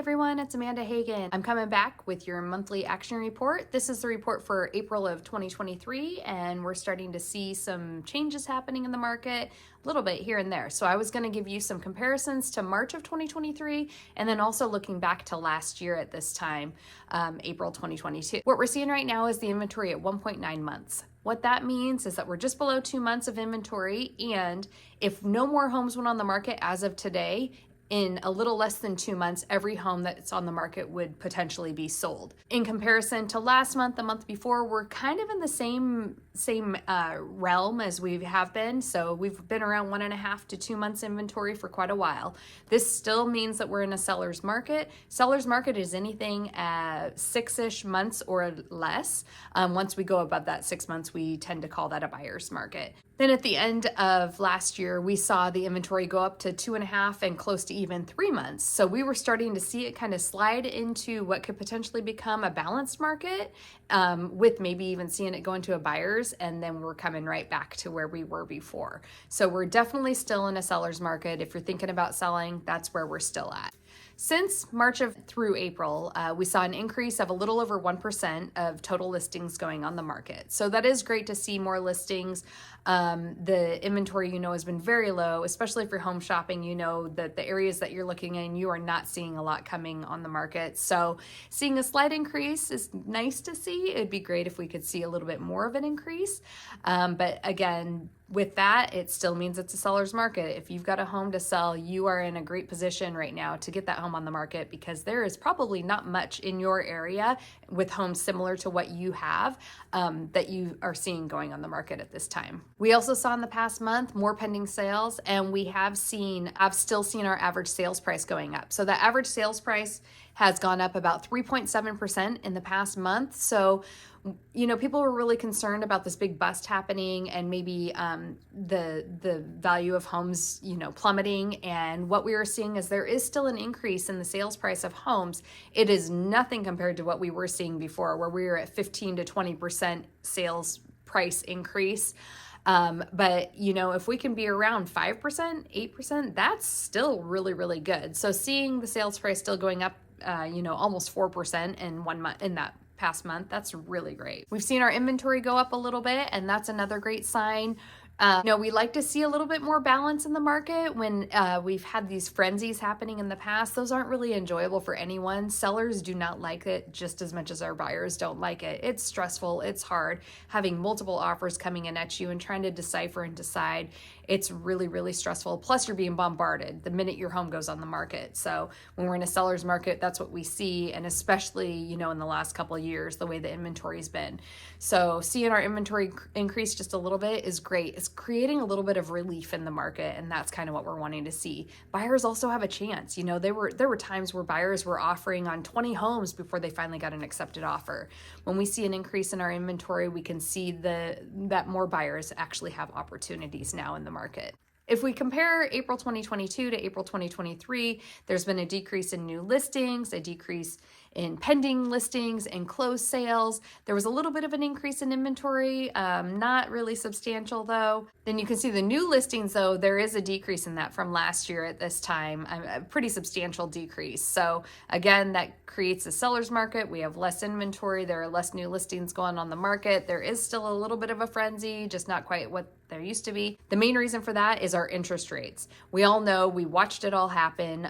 everyone, it's Amanda Hagan. I'm coming back with your monthly action report. This is the report for April of 2023, and we're starting to see some changes happening in the market, a little bit here and there. So I was going to give you some comparisons to March of 2023, and then also looking back to last year at this time, April 2022. What we're seeing right now is the inventory at 1.9 months. What that means is that we're just below 2 months of inventory, and if no more homes went on the market as of today, in a little less than 2 months, every home that's on the market would potentially be sold. In comparison to last month, the month before, we're kind of in the same realm as we have been. So we've been around 1.5 to 2 months inventory for quite a while. This still means that we're in a seller's market. Seller's market is anything at 6-ish months or less. Once we go above that 6 months, we tend to call that a buyer's market. Then at the end of last year, we saw the inventory go up to 2.5 and close to even 3 months. So we were starting to see it kind of slide into what could potentially become a balanced market, with maybe even seeing it go into a buyer's, and then we're coming right back to where we were before. So we're definitely still in a seller's market. If you're thinking about selling, that's where we're still at. Since March through April, we saw an increase of a little over 1% of total listings going on the market. So that is great to see more listings. The inventory, has been very low, especially if you're home shopping. That the areas that you're looking in, you are not seeing a lot coming on the market. So seeing a slight increase is nice to see. It'd be great if we could see a little bit more of an increase. But again, with that, it still means it's a seller's market. If you've got a home to sell, you are in a great position right now to get that home on the market, because there is probably not much in your area with homes similar to what you have that you are seeing going on the market at this time. We also saw in the past month more pending sales, and I've still seen our average sales price going up. So the average sales price has gone up about 3.7% in the past month. So people were really concerned about this big bust happening and maybe the value of homes, plummeting. And what we are seeing is there is still an increase in the sales price of homes. It is nothing compared to what we were seeing before, where we were at 15 to 20% sales price increase. But if we can be around 5%, 8%, that's still really, really good. So seeing the sales price still going up, almost 4% in 1 month, in that past month, that's really great. We've seen our inventory go up a little bit, and that's another great sign. We like to see a little bit more balance in the market when we've had these frenzies happening in the past. Those aren't really enjoyable for anyone. Sellers do not like it just as much as our buyers don't like it. It's stressful. It's hard having multiple offers coming in at you and trying to decipher and decide. It's really, really stressful. Plus, you're being bombarded the minute your home goes on the market. So when we're in a seller's market, that's what we see. And especially, in the last couple of years, the way the inventory's been. So seeing our inventory increase just a little bit is great. It's creating a little bit of relief in the market, and that's kind of what we're wanting to see. Buyers also have a chance. There were times where buyers were offering on 20 homes before they finally got an accepted offer. When we see an increase in our inventory, we can see that more buyers actually have opportunities now in the market. If we compare April 2022 to April 2023, there's been a decrease in new listings, a decrease in pending listings and closed sales. There was a little bit of an increase in inventory, not really substantial though. Then you can see the new listings though, there is a decrease in that from last year at this time, a pretty substantial decrease. So again, that creates a seller's market. We have less inventory. There are less new listings going on the market. There is still a little bit of a frenzy, just not quite what there used to be. The main reason for that is our interest rates. We all know, we watched it all happen.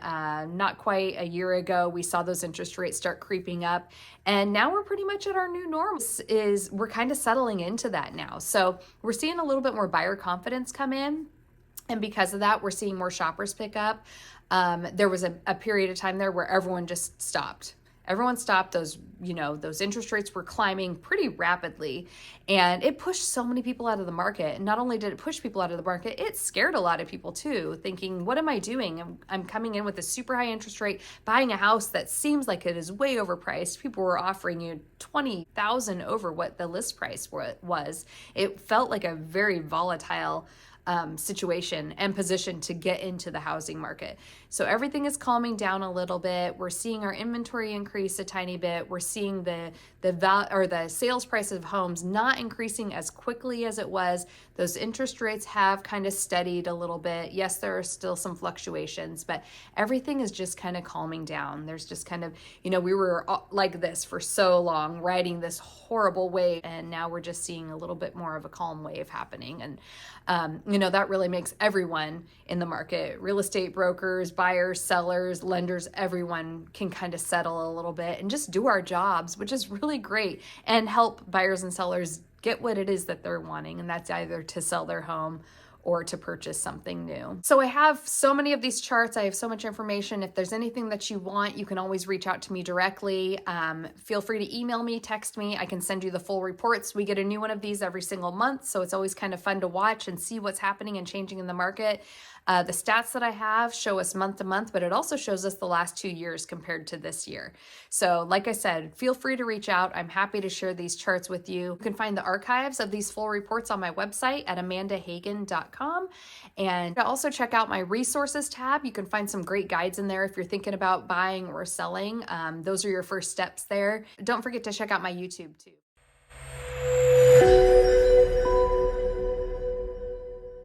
Not quite a year ago, we saw those interest rates start creeping up, and now we're pretty much at our new norm. We're kind of settling into that now. So we're seeing a little bit more buyer confidence come in, and because of that, we're seeing more shoppers pick up. There was a period of time there where everyone just stopped. Everyone stopped. Those interest rates were climbing pretty rapidly, and it pushed so many people out of the market. And not only did it push people out of the market, it scared a lot of people too, thinking, what am I doing? I'm coming in with a super high interest rate, buying a house that seems like it is way overpriced. People were offering you $20,000 over what the list price was. It felt like a very volatile situation and position to get into the housing market. So everything is calming down a little bit. We're seeing our inventory increase a tiny bit. We're seeing the sales price of homes not increasing as quickly as it was. Those interest rates have kind of steadied a little bit. Yes, there are still some fluctuations, but everything is just kind of calming down. There's just kind of, we were like this for so long, riding this horrible wave, and now we're just seeing a little bit more of a calm wave happening. And that really makes everyone in the market, real estate brokers, buyers, sellers, lenders, everyone can kind of settle a little bit and just do our jobs, which is really great, and help buyers and sellers get what it is that they're wanting. And that's either to sell their home or to purchase something new. So I have so many of these charts. I have so much information. If there's anything that you want, you can always reach out to me directly. Feel free to email me, text me. I can send you the full reports. We get a new one of these every single month, so it's always kind of fun to watch and see what's happening and changing in the market. The stats that I have show us month to month, but it also shows us the last 2 years compared to this year. So like I said, feel free to reach out. I'm happy to share these charts with you. You can find the archives of these full reports on my website at amandahagan.com. And also check out my resources tab. You can find some great guides in there if you're thinking about buying or selling. Those are your first steps there. Don't forget to check out my YouTube too.